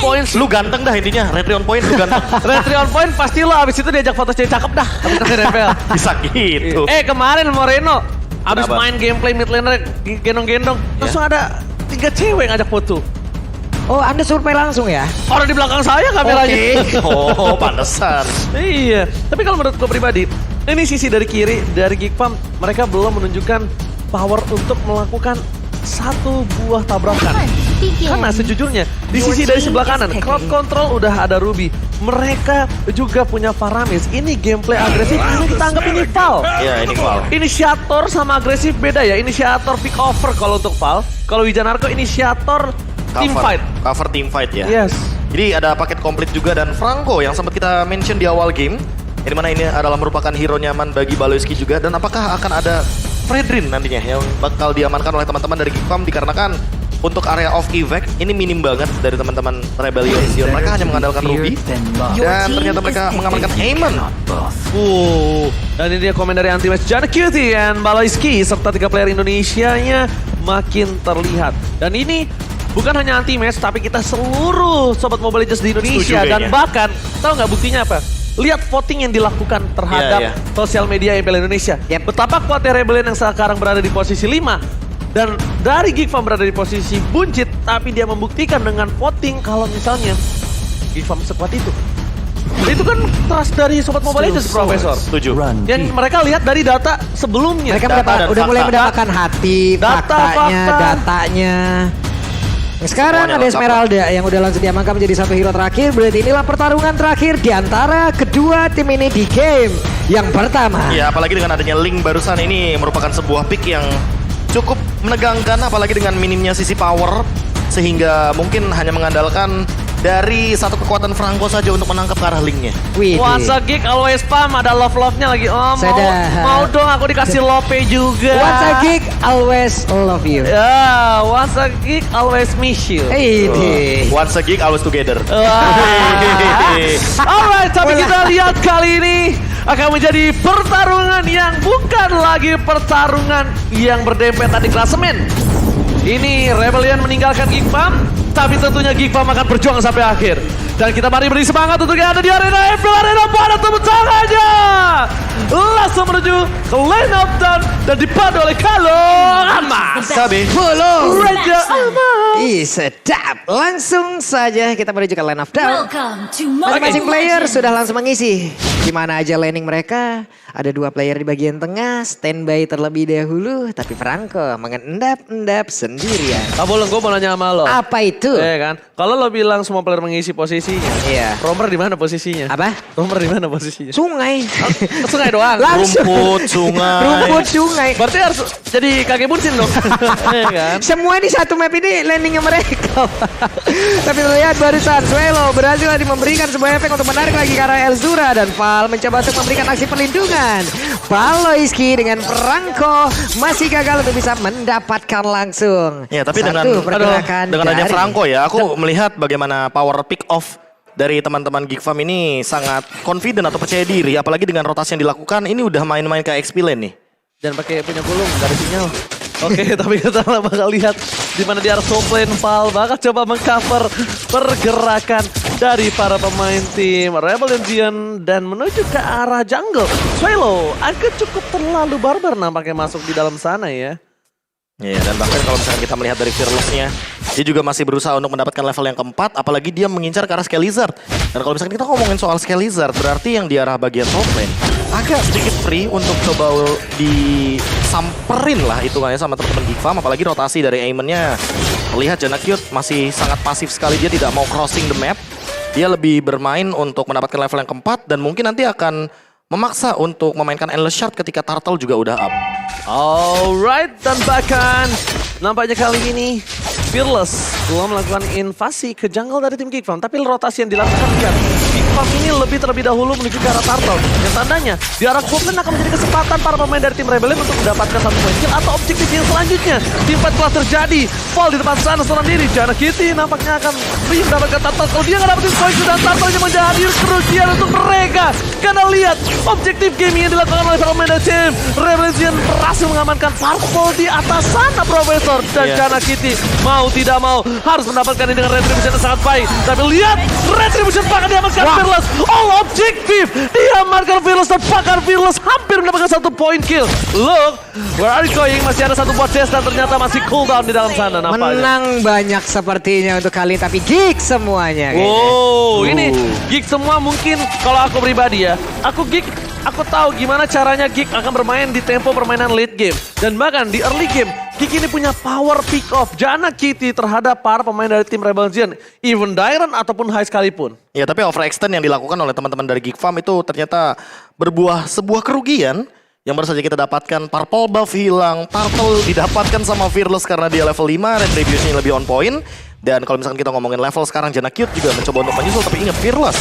Points. Lu ganteng dah intinya, retry on point lu ganteng. Retry on point pasti lo abis itu diajak foto cewek cakep dah. Abis nanti nempel. Bisa gitu. Kemarin Moreno abis Kenapa? main gameplay mid laner gendong-gendong. Langsung ada 3 cewek ngajak foto. Oh, Anda survei langsung ya? Orang di belakang saya kameranya. Oh, pantesan. Iya, tapi kalau menurut gue pribadi, ini sisi dari kiri, dari Geek Farm, mereka belum menunjukkan power untuk melakukan satu buah tabrakan. Karena sejujurnya, di sisi dari sebelah kanan, crowd control udah ada Ruby. Mereka juga punya Faramis. Ini gameplay agresif, ini kita anggap ini Val. Iya, ini Val. Inisiator sama agresif beda ya. Inisiator pick over kalau untuk Val. Kalau Wijanarko inisiator team fight. Cover team fight ya. Yes. Jadi ada paket komplit juga dan Franco yang sempat kita mention di awal game. Di mana ini adalah merupakan hero nyaman bagi Baloyski juga. Dan apakah akan ada Fredrin nantinya yang bakal diamankan oleh teman-teman dari Geek Farm dikarenakan untuk area of evac ini minim banget dari teman-teman Rebellion. Mereka hanya mengandalkan Ruby dan ternyata mereka mengamankan Aemon. Dan ini dia komen dari Anti-Match Jana Cutie and Baloyski serta 3 player Indonesianya makin terlihat. Dan ini bukan hanya Anti-Match tapi kita seluruh sobat Mobile Legends di Indonesia. Setuju, Dan kayaknya. bahkan tahu nggak buktinya apa? Lihat voting yang dilakukan terhadap Iya, iya. sosial media MPL Indonesia. Betapa kuatnya Rebellion yang sekarang berada di posisi 5. Dan dari Geek Farm berada di posisi buncit, tapi dia membuktikan dengan voting kalau misalnya Geek Farm sekuat itu. Itu kan trust dari Sobat Mobile Legends, Profesor. Setuju. Yang mereka lihat dari data sebelumnya. Mereka Data dan udah mulai fakta. mendapatkan hati, Data, faktanya, fakta. datanya. Sekarang Semuanya ada lengkap. Esmeralda yang udah langsung diamankan menjadi satu hero terakhir. Berarti inilah pertarungan terakhir di antara kedua tim ini di game yang pertama. Ya, apalagi dengan adanya link barusan ini merupakan sebuah pick yang cukup menegangkan, apalagi dengan minimnya sisi power, sehingga mungkin hanya mengandalkan dari satu kekuatan Franco saja untuk menangkap ke arah linknya. Wih, Once a Geek always spam, ada love-love-nya lagi. Oh, Sedap. mau dong aku dikasih lope juga. Once a geek, always love you. Ya, once a Geek always miss you. Ini. Once a geek, always together. Alright, tapi kita lihat kali ini akan menjadi pertarungan yang bukan lagi pertarungan yang berdempetan di klasemen. Ini Rebellion meninggalkan Geek Farm, tapi tentunya Geek Farm akan berjuang sampai akhir. Dan kita mari beri semangat untuk yang ada di arena MPL Arena pada tepuk tangannya. Langsung menuju ke Lane of Dawn dan dipandu oleh Kalong Amas. Sabi. Follow. Raja Amas. Ih, sedap. Langsung saja kita menuju ke line of down. Welcome to Masing-masing Mobile player Legends. sudah langsung mengisi. Di mana aja laning mereka. Ada 2 player di bagian tengah, standby terlebih dahulu. Tapi Franco mengendap-endap sendirian. Bolong, gue mau nanya sama lo. Apa itu? Iya kan? Kalau lo bilang semua player mengisi posisinya. Iya. Romer di mana posisinya? Apa? Romer di mana posisinya? Sungai. Ke sungai doang. Langsung. Rumput, sungai. Rumput sungai. Berarti harus jadi kakek Bunsin dong. Iya kan? Semua di satu map ini landingnya mereka. Tapi terlihat barusan Swelo berhasil memberikan sebuah efek untuk menarik lagi ke arah Elzura. Dan Val mencoba untuk memberikan aksi perlindungan. Baloyski dengan Franco masih gagal untuk bisa mendapatkan langsung. Ya, tapi satu dengan pergerakan adanya dari- Franco ya, aku melihat bagaimana power pick off dari teman-teman Geek Farm ini sangat confident atau percaya diri, apalagi dengan rotasi yang dilakukan ini udah main-main kayak XP lane nih. Dan pakai punya gulung, gak ada sinyal. Oke, tapi kita bakal lihat di mana di arah top lane Val bakal coba mengcover pergerakan dari para pemain tim Rebellion dan menuju ke arah jungle. Swelo agak cukup terlalu barbar nampaknya masuk di dalam sana ya. Ya, dan bahkan kalau misalkan kita melihat dari Fearless-nya, dia juga masih berusaha untuk mendapatkan level yang keempat, apalagi dia mengincar ke arah Scalizard. Dan kalau misalkan kita ngomongin soal Scalizard, berarti yang di arah bagian top lane agak sedikit free untuk coba disamperin lah hitungannya sama teman-teman Geek Farm, apalagi rotasi dari Aemon-nya. Lihat Jana Cute masih sangat pasif sekali, dia tidak mau crossing the map. Dia lebih bermain untuk mendapatkan level yang keempat dan mungkin nanti akan memaksa untuk memainkan Endless Shard ketika Turtle juga udah up. Alright, dan bahkan nampaknya kali ini Fearless belum melakukan invasi ke jungle dari tim Geek Farm. Tapi rotasi yang dilakukan lihat, Geek Farm ini lebih terlebih dahulu menuju ke arah Turtle. Yang tandanya di arah Goblin akan menjadi kesempatan para pemain dari tim Rebellion untuk mendapatkan satu poin kill atau objektif yang selanjutnya. Team fight telah terjadi. Fall di depan sana seorang diri. Jana Kitty nampaknya akan free mendapatkan Turtle. Kalau dia nggak dapetin poin dan Turtle-nya menjadi kerugian untuk mereka. Karena lihat objektif gaming yang dilakukan oleh para pemain dari tim Rebellion berhasil mengamankan Purple di atas sana, Profesor. Dan Iya. Jana Kitty mau mau tidak mau harus mendapatkan ini dengan retribution yang sangat baik. Tapi lihat, retribution bahkan diamankan Fearless. All objektif diamankan Fearless dan bahkan Fearless hampir mendapatkan 1 point kill. Look, where are you going? Masih ada 1 bot chest dan ternyata masih cooldown di dalam sana. Nampaknya. Menang banyak sepertinya untuk kali ini, tapi geek semuanya kayaknya. Wow, ini geek semua mungkin kalau aku pribadi ya. Aku geek, aku tahu gimana caranya geek akan bermain di tempo permainan late game. Dan bahkan di early game, geek ini punya power pick off Janna Kitty terhadap para pemain dari tim Rebel Legion. Even Dairon ataupun High sekalipun. Ya, tapi overextend yang dilakukan oleh teman-teman dari Geek Farm itu ternyata berbuah sebuah kerugian. Yang baru saja kita dapatkan, purple buff hilang, turtle didapatkan sama Fearless karena dia level 5, retribution lebih on point. Dan kalau misalkan kita ngomongin level sekarang, Janna Cute juga mencoba untuk menyusul, tapi ingat Fearless,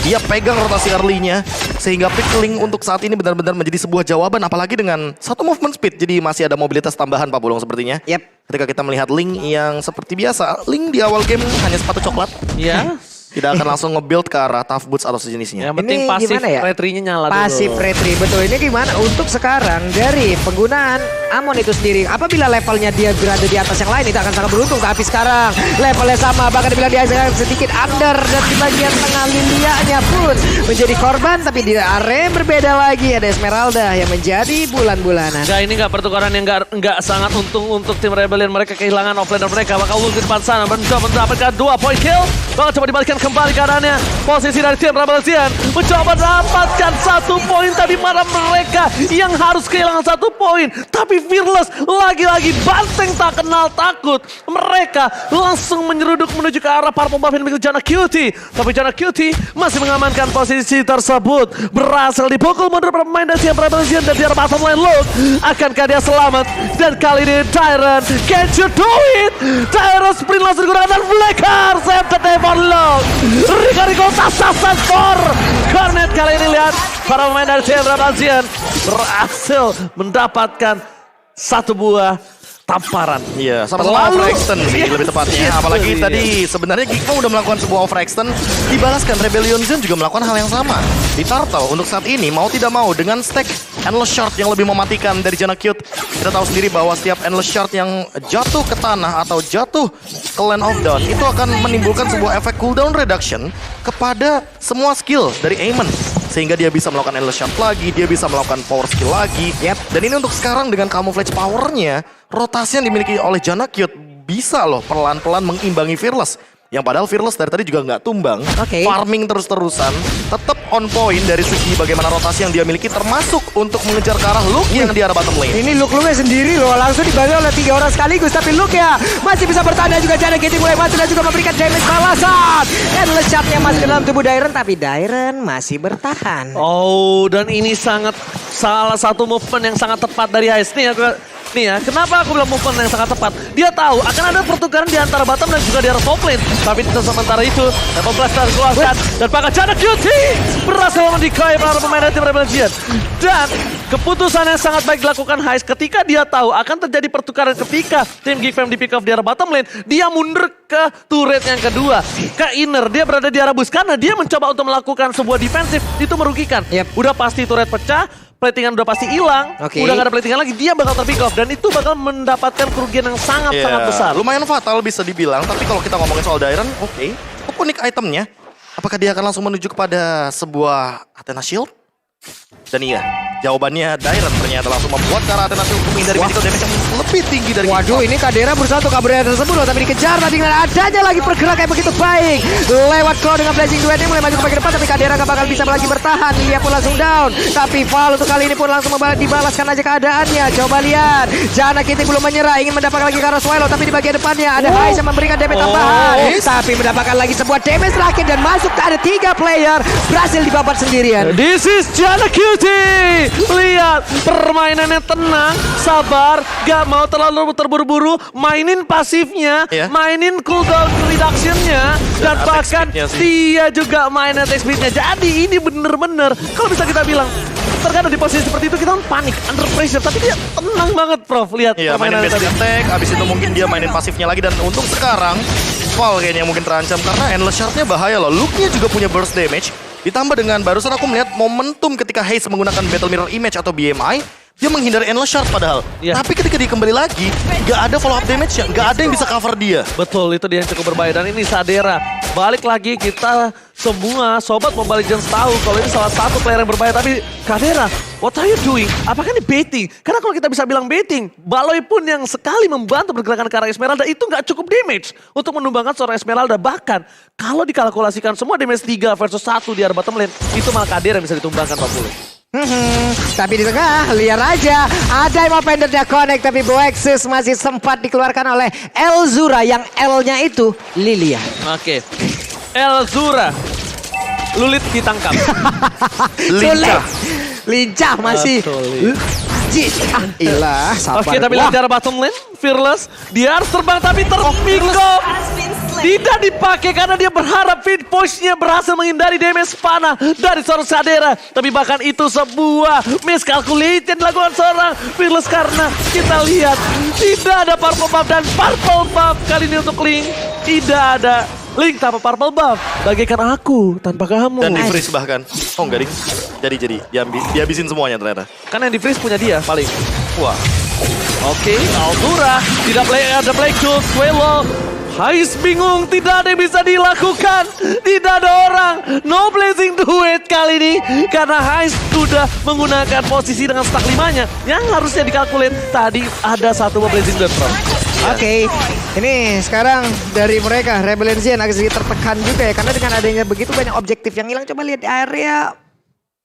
dia pegang rotasi early-nya, sehingga pickling untuk saat ini benar-benar menjadi sebuah jawaban, apalagi dengan 1 movement speed, jadi masih ada mobilitas tambahan Pak Bulung sepertinya. Yep. Ketika kita melihat Link yang seperti biasa, Link di awal game hanya sepatu coklat. Ya. Tidak akan langsung nge-build ke arah tough boots atau sejenisnya. Yang penting Ini pasif gimana ya? retry-nya nyala Pasif dulu. retry, betul. Ini gimana untuk sekarang dari penggunaan Amon itu sendiri. Apabila levelnya dia berada di atas yang lain, itu akan sangat beruntung. Tapi sekarang levelnya sama, bahkan dibilang dia sedikit under. Dan di bagian tengah Lilia-nya pun menjadi korban. Tapi di area berbeda lagi, ada Esmeralda yang menjadi bulan-bulanan. Enggak, ini enggak pertukaran yang enggak sangat untung untuk tim Rebellion. Mereka kehilangan offlaner mereka. Bakal ulti depan sana. Mencoba mendapatkan 2 point kill. Bakal coba dibalikan kembali keadaannya. Posisi dari tim Rebel Legion mencoba dapatkan 1 poin. Tadi mana mereka yang harus kehilangan 1 poin. Tapi Fearless lagi-lagi banteng tak kenal takut. Mereka langsung menyeruduk menuju ke arah para pembuff yang dimiliki Janna Cutie. Tapi Janna Cutie masih mengamankan posisi tersebut. Berhasil dipukul mundur pemain dari tim Rebel Legion. Dan di arah bottom line look. Akankah dia selamat? Dan kali ini Tyron, can't you do it? Tyron sprint langsung digunakan dan Flicker save the day for look. Rico sasaran for Cornet. Kali ini lihat para pemain dari tim Rebel Legion berhasil mendapatkan 1 buah tamparan. Iya, sama-sama overextend sih lebih tepatnya. Apalagi tadi sebenarnya Geek Farm udah melakukan sebuah overextend, dibalaskan Rebellion Zone juga melakukan hal yang sama. Di Turtle untuk saat ini mau tidak mau dengan stack Endless Shard yang lebih mematikan dari Janna Cute. Kita tahu sendiri bahwa setiap Endless Shard yang jatuh ke tanah atau jatuh ke Land of Dawn itu akan menimbulkan sebuah efek cooldown reduction kepada semua skill dari Aemon. Sehingga dia bisa melakukan Endless Shard lagi, dia bisa melakukan power skill lagi. Dan ini untuk sekarang dengan camouflage powernya, rotasi yang dimiliki oleh Janna Cute bisa loh pelan-pelan mengimbangi Fearless. Yang padahal Fearless dari tadi juga nggak tumbang. Farming terus-terusan, tetap on point dari segi bagaimana rotasi yang dia miliki, termasuk untuk mengejar ke arah Luke yang di arah bottom lane. Ini Luke-nya sendiri loh, langsung dibantu oleh 3 orang sekaligus. Tapi Luke ya masih bisa bertahan dan juga Janna Kitty mulai mati dan juga memberikan damage balasan. Endless Shard-nya masih dalam tubuh Dairon, tapi Dairon masih bertahan. Oh, dan ini sangat salah satu movement yang sangat tepat dari Heist. Nih ya, kenapa aku bilang movement yang sangat tepat? Dia tahu akan ada pertukaran di antara bottom dan juga di arah top lane. Tapi sementara itu, Level Blaster keluarkan dan pakai Janna Cutie berhasil mendikoi para pemain dari tim Rebel Legion. Dan keputusan yang sangat baik dilakukan Heist ketika dia tahu akan terjadi pertukaran ketika tim Geek Farm di pick off di arah bottom lane. Dia mundur ke turret yang kedua, ke inner. Dia berada di arah bus karena dia mencoba untuk melakukan sebuah defensif. Itu merugikan. Udah pasti turret pecah. Platingan udah pasti hilang, udah gak ada platingan lagi, dia bakal terpick off. Dan itu bakal mendapatkan kerugian yang sangat-sangat besar. Lumayan fatal bisa dibilang, tapi kalau kita ngomongin soal Dairon, unik itemnya. Apakah dia akan langsung menuju kepada sebuah Athena Shield? Dan iya, jawabannya Dairon ternyata langsung membuat ke arah Athena Shield untuk menghindari physical damage yang lebih tinggi dari Waduh, ini Kadera berusaha untuk kabur dari tersebut loh, tapi dikejar tadi dengan adanya lagi pergerakan yang begitu baik. Lewat Claw dengan Blazing Duetnya mulai maju ke bagian depan, tapi Kadera gak bakal bisa lagi bertahan. Dia pun langsung down, tapi Val untuk kali ini pun langsung dibalaskan aja keadaannya. Coba lihat, Janna Kitty belum menyerah, ingin mendapatkan lagi ke arah Swallow, tapi di bagian depannya ada Heist yang memberikan damage tambahan. Tapi mendapatkan lagi sebuah damage terakhir dan masuk ada 3 player, berhasil dibabat sendirian. This is Janna Cutie. Lihat permainannya tenang, sabar, gak mau terlalu terburu-buru, mainin pasifnya, mainin cooldown reduction-nya, dan bahkan dia juga main attack speed-nya. Jadi ini bener-bener, kalau bisa kita bilang, terkadang di posisi seperti itu kita panik, under pressure, tapi dia tenang banget, Prof. Lihat mainin basic attack, abis itu mungkin dia mainin pasifnya lagi, dan untuk sekarang Val kayaknya mungkin terancam karena Endless Shard-nya bahaya loh. Luke-nya juga punya burst damage. Ditambah dengan barusan aku melihat momentum ketika Haze menggunakan Battle Mirror Image atau BMI. Dia menghindari endless shard padahal. Iya. Tapi ketika dia kembali lagi, gak ada follow up damage-nya. Gak ada yang bisa cover dia. Betul, itu dia yang cukup berbahaya. Dan ini Sadera. Balik lagi kita semua sobat Mobile Legends tahu kalau ini salah satu player yang berbahaya. Tapi Kadera, what are you doing? Apakah ini baiting? Karena kalau kita bisa bilang baiting, Baloi pun yang sekali membantu pergerakan ke arah Esmeralda itu nggak cukup damage untuk menumbangkan seorang Esmeralda. Bahkan kalau dikalkulasikan semua damage 3 versus 1 di arah bottom lane, itu malah Kadera yang bisa ditumbangkan 40. Tapi di tengah, liar aja. Ada yang mau pendernya connect, tapi Boexus masih sempat dikeluarkan oleh Elzura yang L-nya itu Lilia. Oke. Elzura. Lulit ditangkap. Lincah. Lincah masih. Ilah, sabar. Oke, tapi Wah. lihat cara bottom lane. Fearless. Dia harus terbang tapi terpinggol. Tidak dipakai karena dia berharap feed push-nya berhasil menghindari damage panah dari seorang Sadera. Tapi bahkan itu sebuah miscalculation dilakukan seorang Fearless karena kita lihat tidak ada purple buff dan purple buff kali ini untuk Link. Tidak ada Link tanpa purple buff. Bagaikan aku tanpa kamu. Dan di freeze bahkan. Oh enggak ding. Jadi. Dihabisin semuanya ternyata. Karena yang di freeze punya dia paling. Wah. Oke, Altura tidak ada play shoot, Swelo. Hais bingung, tidak ada yang bisa dilakukan. Tidak ada orang. No blazing duet kali ini. Karena Hais sudah menggunakan posisi dengan stack 5-nya. Yang harusnya dikalkulate tadi ada satu blazing duet from. Oke, ini sekarang dari mereka Rebellion Zen agak sedikit tertekan juga ya. Karena dengan adanya begitu banyak objektif yang hilang. Coba lihat di area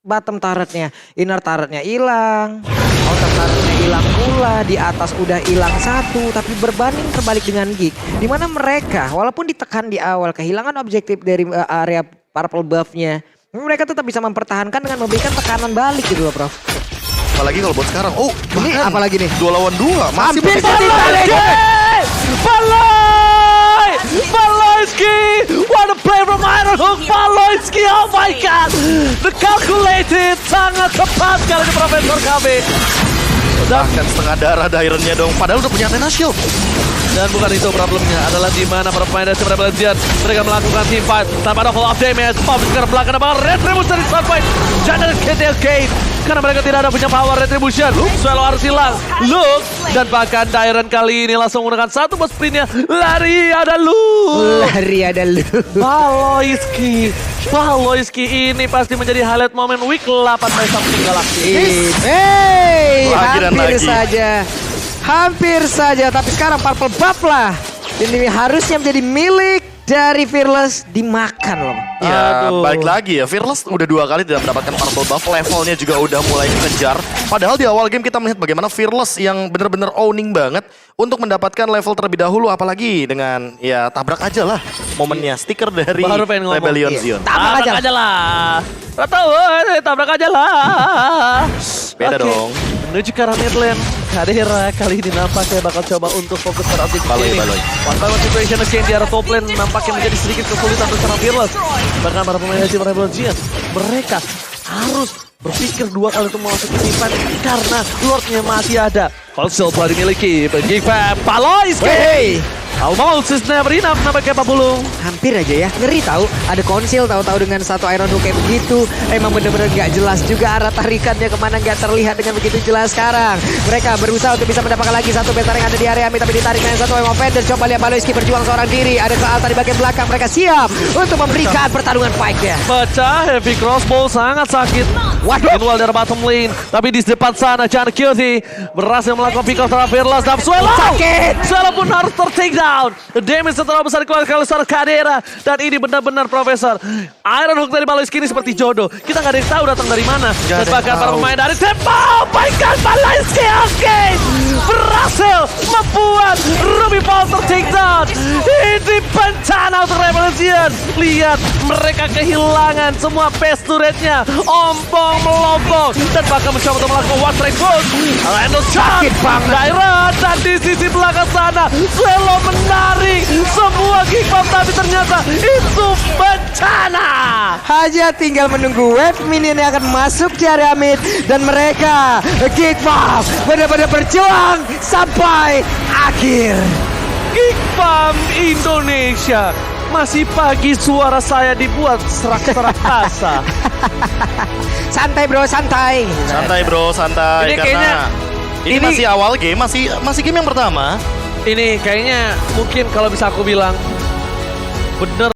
bottom turretnya. Inner turretnya hilang. Outer turretnya hilang pula. Di atas udah hilang satu. Tapi berbanding terbalik dengan Geek. Dimana mereka walaupun ditekan di awal kehilangan objektif dari area purple buff-nya. Mereka tetap bisa mempertahankan dengan memberikan tekanan balik gitu loh, Prof. Apalagi kalau buat sekarang. Oh, Ini apalagi nih? 2 lawan 2. Masih Hampir bisa jadi balik. Baloyski! What a play from Ironhook! Baloyski, oh my god! The calculated sangat tepat kali ini Profesor KB. bahkan setengah darah Dairon-nya dong. Padahal udah punya Athena Shield. Dan bukan itu problemnya, adalah di mana para pemain dari Rebel Legends mereka melakukan team fight tanpa ada full of damage. Pop sekarang belakang bakal Retribution dari Sunfight. Jangan KTL Gate karena mereka tidak ada punya power Retribution. Swallow harus hilang. Look dan bahkan Dairon kali ini langsung menggunakan satu bus sprintnya. Lari ada Luke. Lari ada lu. Baloyski ini pasti menjadi highlight momen week 8 by Samsung Galaxy. Hey, Lagi dan hampir lagi. saja. Hampir saja, tapi sekarang purple buff lah. Ini harusnya menjadi milik dari Fearless, dimakan loh. Ya, Aduh. balik lagi ya. Fearless udah 2 kali tidak mendapatkan purple buff. Levelnya juga udah mulai dikejar. Padahal di awal game kita melihat bagaimana Fearless yang benar-benar owning banget untuk mendapatkan level terlebih dahulu. Apalagi dengan ya tabrak aja lah momennya. Stiker dari Baru pengen ngomong. Rebellion Iya. Zion. Tabrak aja. lah. Gak tahu, tabrak aja lah. Beda Oke. dong. Menuju ke arah mid lane. Kadera kali ini nampaknya bakal coba untuk fokus pada objek Baloi, ini. baloi. One by one situation again di arah top lane nampaknya menjadi sedikit kesulitan untuk seorang Fearless. Bahkan para pemain dari tim Rebel Legends mereka harus berpikir 2 kali untuk memasuki tim fight karena Lordnya masih ada. Konsol telah dimiliki. Bagi Baloyski. Hey, Almost is never enough nampaknya Pak Bulung. hampir aja ya. Ngeri tahu. Ada konsil tahu-tahu dengan satu Iron Hook kayak begitu. Emang bener-bener gak jelas juga arah tarikannya kemana gak terlihat dengan begitu jelas sekarang. Mereka berusaha untuk bisa mendapatkan lagi satu betar yang ada di area mid, tapi ditarik dengan satu Emo Fender. Coba lihat Baloyski berjuang seorang diri. Ada ke Alta di bagian belakang. Mereka siap untuk memberikan pertarungan fight-nya. Pecah, heavy crossbow sangat sakit. Waduh. Meanwhile dari bottom lane. Tapi di depan sana, Chan Kyuti berhasil melakukan pick off terhadap Fearless. Dan Swallow! Sakit. Swallow pun harus ter-take down. The damage terlalu besar dikeluarkan oleh seorang Kadera. Dan ini benar-benar Profesor. Iron Hook dari Baloyski ini seperti jodoh. Kita nggak ada yang tahu datang dari mana. Nggak Dan ada yang bahkan para tahu. pemain dari Tempo. My God, Baloyski, oke. Berhasil membuat Ruby Paul ter-take down. Ini bencana untuk Rebel Legends. Lihat, mereka kehilangan semua pace turretnya. Ompong melompong. Dan bahkan mencoba untuk melakukan one strike push. Randall shot. Sakit banget. Dairon. Dan di sisi belakang sana. Swallow menarik sebuah kick bomb. Tapi ternyata itu bencana. Hanya tinggal menunggu wave minion yang akan masuk di area mid. Dan mereka Geek Bomb benar-benar berjuang sampai akhir. Kick bomb Indonesia Masih pagi suara saya dibuat serak-serak rasa. Santai bro, santai. Santai bro, santai. Ini Karena kayaknya- ini ini- masih awal game, masih game yang pertama. Ini kayaknya mungkin kalau bisa aku bilang bener